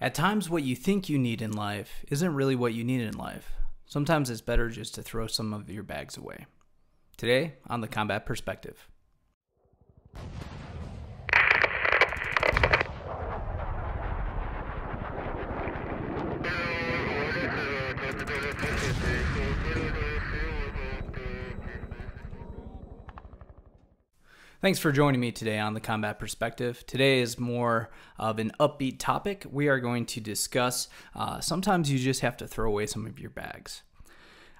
At times, what you think you need in life isn't really what you need in life. Sometimes it's better just to throw some of your bags away. Today, on the Combat Perspective. Thanks for joining me today on the Combat Perspective. Today is more of an upbeat topic. We are going to discuss sometimes you just have to throw away some of your bags.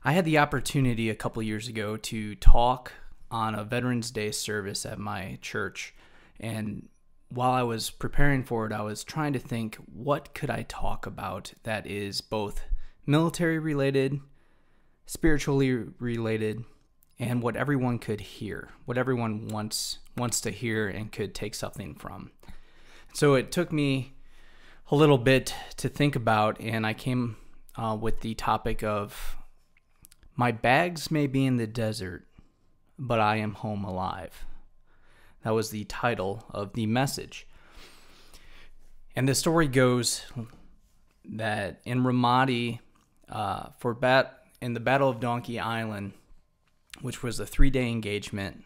I had the opportunity a couple years ago to talk on a Veterans Day service at my church, and while I was preparing for it, I was trying to think, what could I talk about that is both military related, spiritually related, and what everyone could hear, what everyone wants to hear and could take something from. So it took me a little bit to think about, and I came with the topic of my bags may be in the desert, but I am home alive. That was the title of the message. And the story goes that in Ramadi, in the Battle of Donkey Island, which was a 3-day engagement,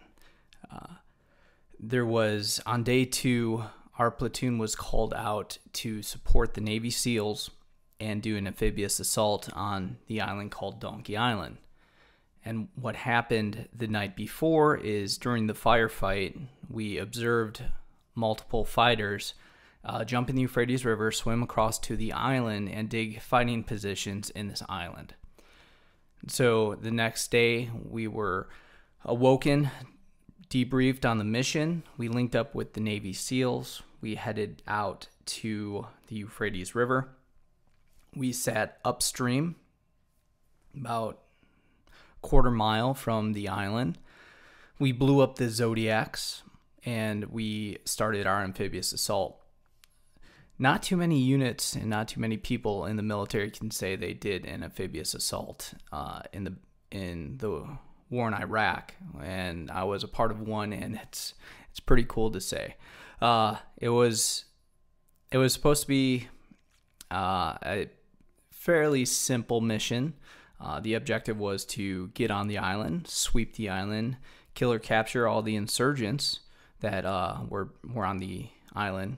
there was, on day 2, our platoon was called out to support the Navy SEALs and do an amphibious assault on the island called Donkey Island. And what happened the night before is during the firefight, we observed multiple fighters jump in the Euphrates River, swim across to the island, and dig fighting positions in this island. So the next day, we were awoken, debriefed on the mission. We linked up with the Navy SEALs. We headed out to the Euphrates River. We sat upstream, about a quarter mile from the island. We blew up the Zodiacs, and we started our amphibious assault. Not too many units and not too many people in the military can say they did an amphibious assault in the war in Iraq, and I was a part of one, and it's pretty cool to say. It was supposed to be a fairly simple mission. The objective was to get on the island, sweep the island, kill or capture all the insurgents that were on the island.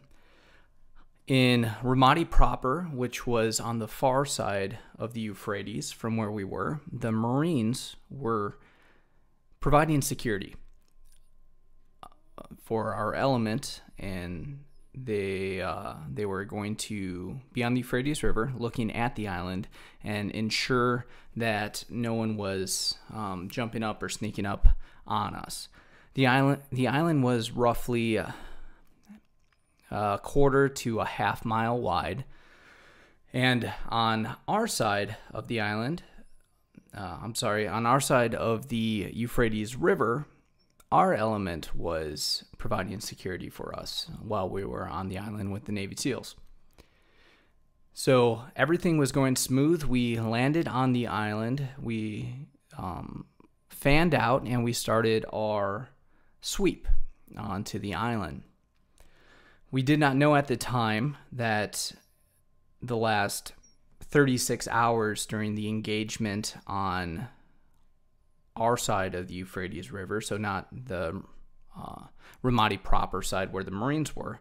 In Ramadi proper, which was on the far side of the Euphrates from where we were, the Marines were providing security for our element, and they were going to be on the Euphrates River looking at the island and ensure that no one was jumping up or sneaking up on us. The island was roughly a quarter to a half mile wide, and on our side of the island, on our side of the Euphrates River, our element was providing security for us while we were on the island with the Navy SEALs. So everything was going smooth. We landed on the island. We fanned out, and we started our sweep onto the island. We did not know at the time that the last 36 hours during the engagement on our side of the Euphrates River, so not the Ramadi proper side where the Marines were,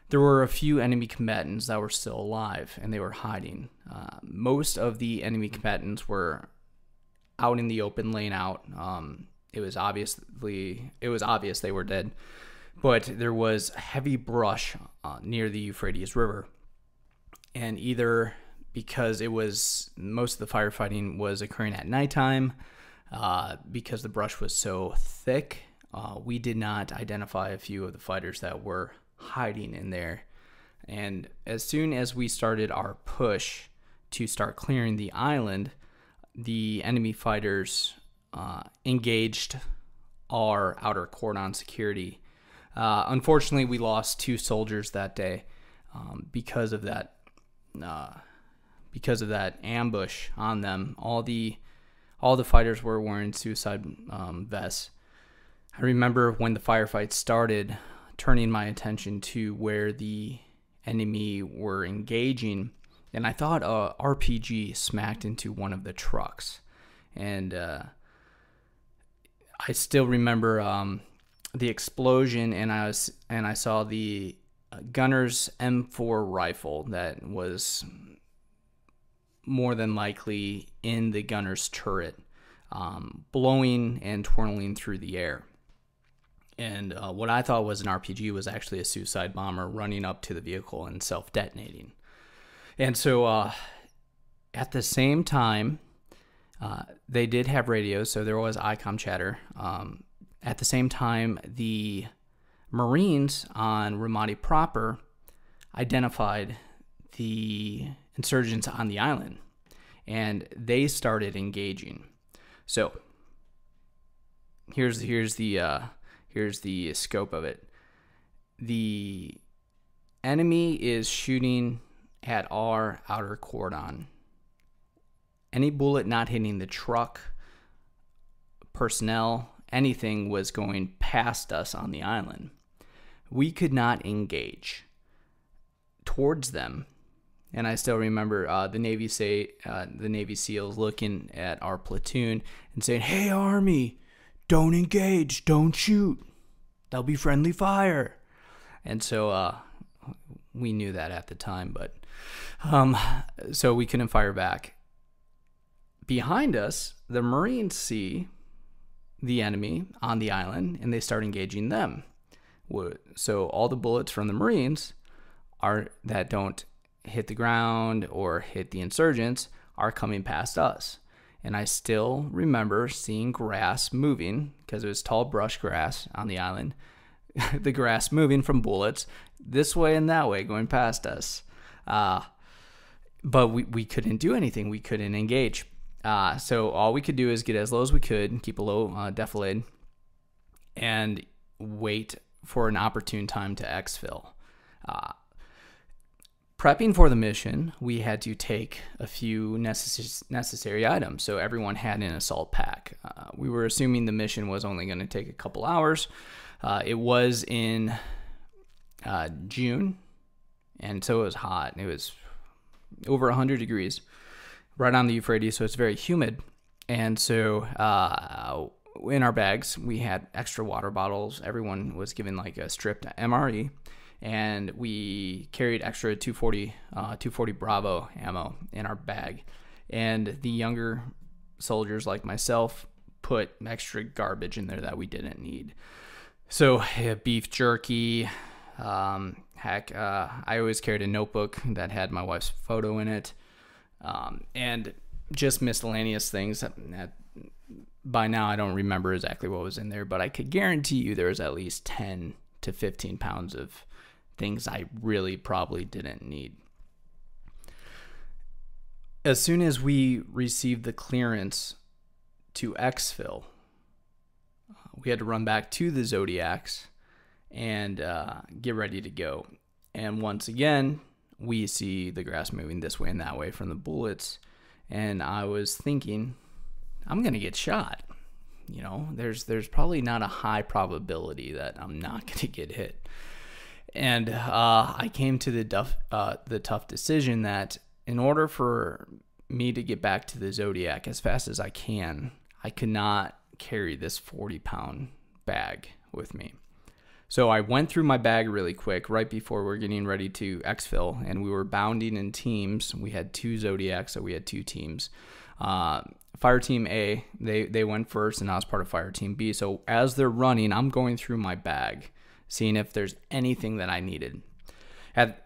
there were a few enemy combatants that were still alive, and they were hiding. Most of the enemy combatants were out in the open, laying out. It was obvious they were dead. But there was heavy brush near the Euphrates River, and either because most of the firefighting was occurring at nighttime, because the brush was so thick, we did not identify a few of the fighters that were hiding in there. And as soon as we started our push to start clearing the island, the enemy fighters engaged our outer cordon security. Unfortunately, we lost 2 soldiers that day because of that ambush on them. All the fighters were wearing suicide vests. I remember when the firefight started, turning my attention to where the enemy were engaging, and I thought a RPG smacked into one of the trucks. And I still remember the explosion, and I saw the gunner's M4 rifle that was more than likely in the gunner's turret, blowing and twirling through the air. And what I thought was an RPG was actually a suicide bomber running up to the vehicle and self-detonating. And so at the same time, they did have radios, so there was ICOM chatter. At the same time, the Marines on Ramadi proper identified the insurgents on the island, and they started engaging. So here's the scope of it. The enemy is shooting at our outer cordon. Any bullet not hitting the truck, personnel, anything was going past us on the island. We could not engage towards them. And I still remember the Navy SEALs looking at our platoon and saying, "Hey, Army, don't engage, don't shoot. That'll be friendly fire." And so we knew that at the time, but so we couldn't fire back. Behind us, the Marines see the enemy on the island, and they start engaging them. So all the bullets from the Marines that don't hit the ground or hit the insurgents are coming past us. And I still remember seeing grass moving, because it was tall brush grass on the island, the grass moving from bullets this way and that way going past us. But we couldn't do anything. We couldn't engage. So all we could do is get as low as we could, keep a low defilade, and wait for an opportune time to exfil. Prepping for the mission, we had to take a few necessary items. So everyone had an assault pack. We were assuming the mission was only going to take a couple hours. It was in June, and so it was hot. It was over 100 degrees right on the Euphrates, so it's very humid. And so in our bags, we had extra water bottles. Everyone was given like a stripped MRE. And we carried extra 240 Bravo ammo in our bag. And the younger soldiers like myself put extra garbage in there that we didn't need. So beef jerky, I always carried a notebook that had my wife's photo in it, and just miscellaneous things that by now I don't remember exactly what was in there, but I could guarantee you there was at least 10 to 15 pounds of things I really probably didn't need. As soon as we received the clearance to exfil, we had to run back to the Zodiacs and get ready to go. And once again, we see the grass moving this way and that way from the bullets. And I was thinking, I'm going to get shot. You know, there's probably not a high probability that I'm not going to get hit. And I came to the tough decision that in order for me to get back to the Zodiac as fast as I could not carry this 40-pound bag with me. So I went through my bag really quick right before we were getting ready to exfil, and we were bounding in teams. We had 2 Zodiacs, so we had 2 teams. Fire Team A, they went first, and I was part of Fire Team B. So as they're running, I'm going through my bag, seeing if there's anything that I needed.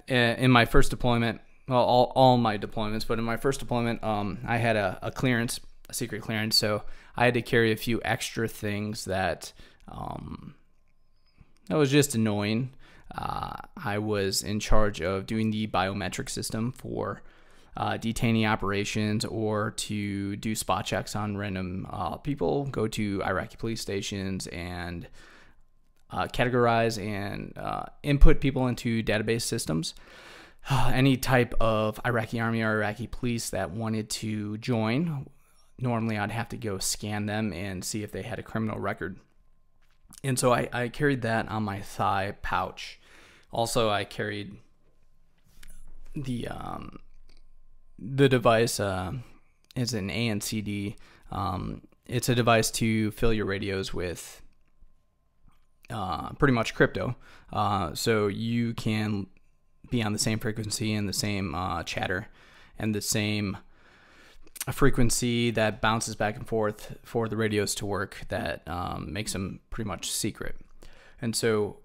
In my first deployment, well, all my deployments, but in my first deployment, I had a clearance, a secret clearance, so I had to carry a few extra things that was just annoying. I was in charge of doing the biometric system for detainee operations, or to do spot checks on random people, go to Iraqi police stations and categorize and input people into database systems. Any type of Iraqi army or Iraqi police that wanted to join, normally I'd have to go scan them and see if they had a criminal record. And so I carried that on my thigh pouch. Also, I carried the device is an ANCD. It's a device to fill your radios with pretty much crypto, so you can be on the same frequency and the same chatter and the same frequency that bounces back and forth for the radios to work, that makes them pretty much secret. And so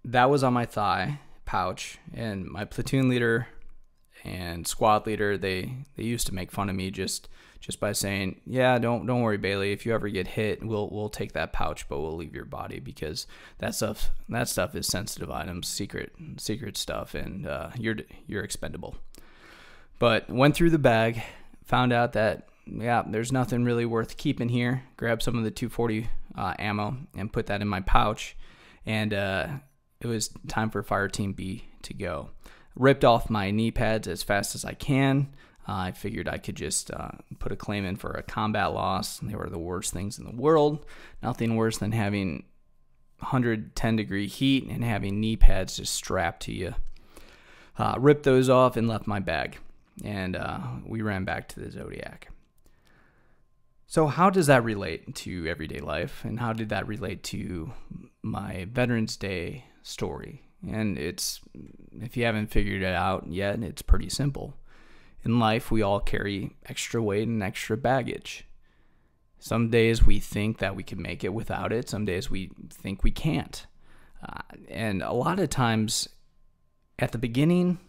that was on my thigh pouch, and my platoon leader and squad leader, they used to make fun of me just by saying, yeah, don't worry, Bailey, if you ever get hit, we'll take that pouch, but we'll leave your body, because that stuff is sensitive items, secret stuff, and you're expendable. But went through the bag, found out that, yeah, there's nothing really worth keeping here. Grabbed some of the 240 ammo and put that in my pouch, and it was time for Fire Team B to go. Ripped off my knee pads as fast as I can. I figured I could just put a claim in for a combat loss. They were the worst things in the world. Nothing worse than having 110-degree heat and having knee pads just strapped to you. Ripped those off and left my bag, and we ran back to the Zodiac. So how does that relate to everyday life, and how did that relate to my Veterans Day story? And it's, if you haven't figured it out yet, it's pretty simple. In life, we all carry extra weight and extra baggage. Some days we think that we can make it without it. Some days we think we can't. And a lot of times at the beginning,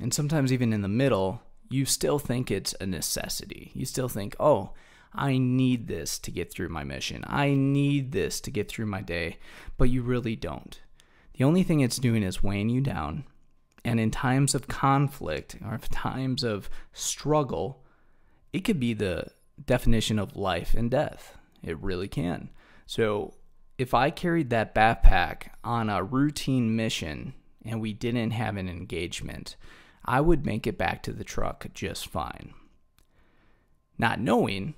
and sometimes even in the middle, you still think it's a necessity. You still think, oh, I need this to get through my mission. I need this to get through my day. But you really don't. The only thing it's doing is weighing you down. And in times of conflict or times of struggle, it could be the definition of life and death. It really can. So if I carried that backpack on a routine mission and we didn't have an engagement, I would make it back to the truck just fine. Not knowing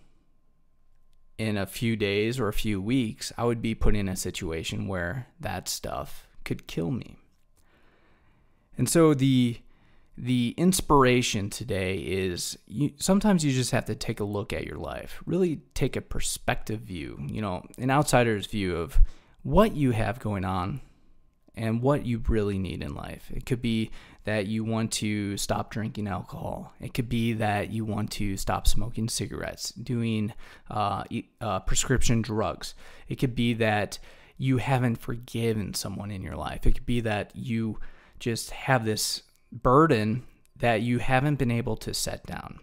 in a few days or a few weeks, I would be put in a situation where that stuff could kill me. And so the inspiration today is, sometimes you just have to take a look at your life, really take a perspective view, an outsider's view of what you have going on and what you really need in life. It could be that you want to stop drinking alcohol. It could be that you want to stop smoking cigarettes, doing prescription drugs. It could be that you haven't forgiven someone in your life. It could be that you just have this burden that you haven't been able to set down.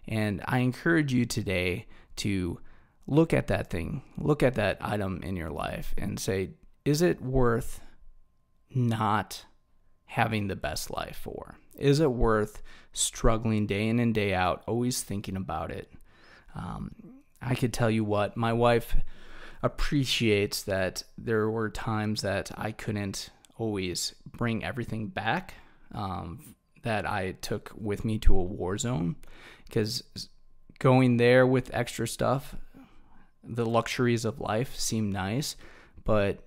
And I encourage you today to look at that thing, look at that item in your life and say, is it worth not having the best life for? Is it worth struggling day in and day out, always thinking about it? I could tell you what, my wife appreciates that there were times that I couldn't always bring everything back that I took with me to a war zone, because going there with extra stuff, the luxuries of life seem nice, but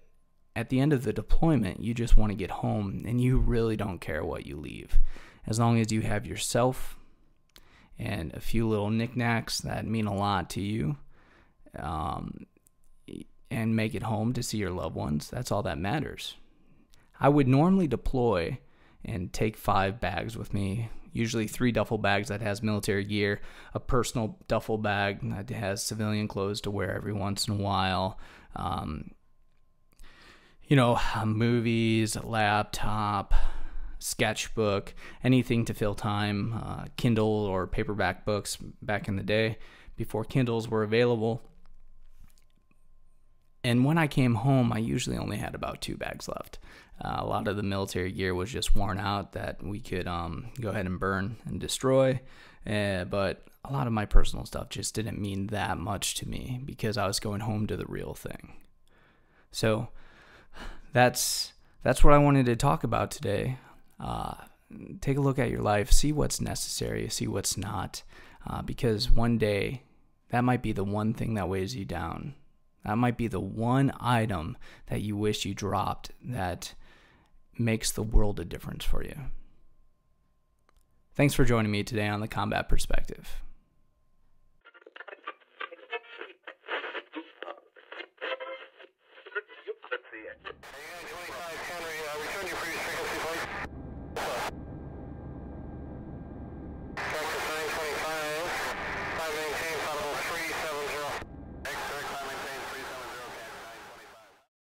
at the end of the deployment, you just want to get home and you really don't care what you leave. As long as you have yourself and a few little knickknacks that mean a lot to you, and make it home to see your loved ones, that's all that matters. I would normally deploy and take 5 bags with me, usually 3 duffel bags that has military gear, a personal duffel bag that has civilian clothes to wear every once in a while, movies, a laptop, sketchbook, anything to fill time, Kindle or paperback books back in the day before Kindles were available. And when I came home, I usually only had about 2 bags left. A lot of the military gear was just worn out that we could go ahead and burn and destroy. But a lot of my personal stuff just didn't mean that much to me because I was going home to the real thing. So that's what I wanted to talk about today. Take a look at your life, see what's necessary, see what's not, because one day that might be the one thing that weighs you down. That might be the one item that you wish you dropped that makes the world a difference for you. Thanks for joining me today on the Combat Perspective. See it.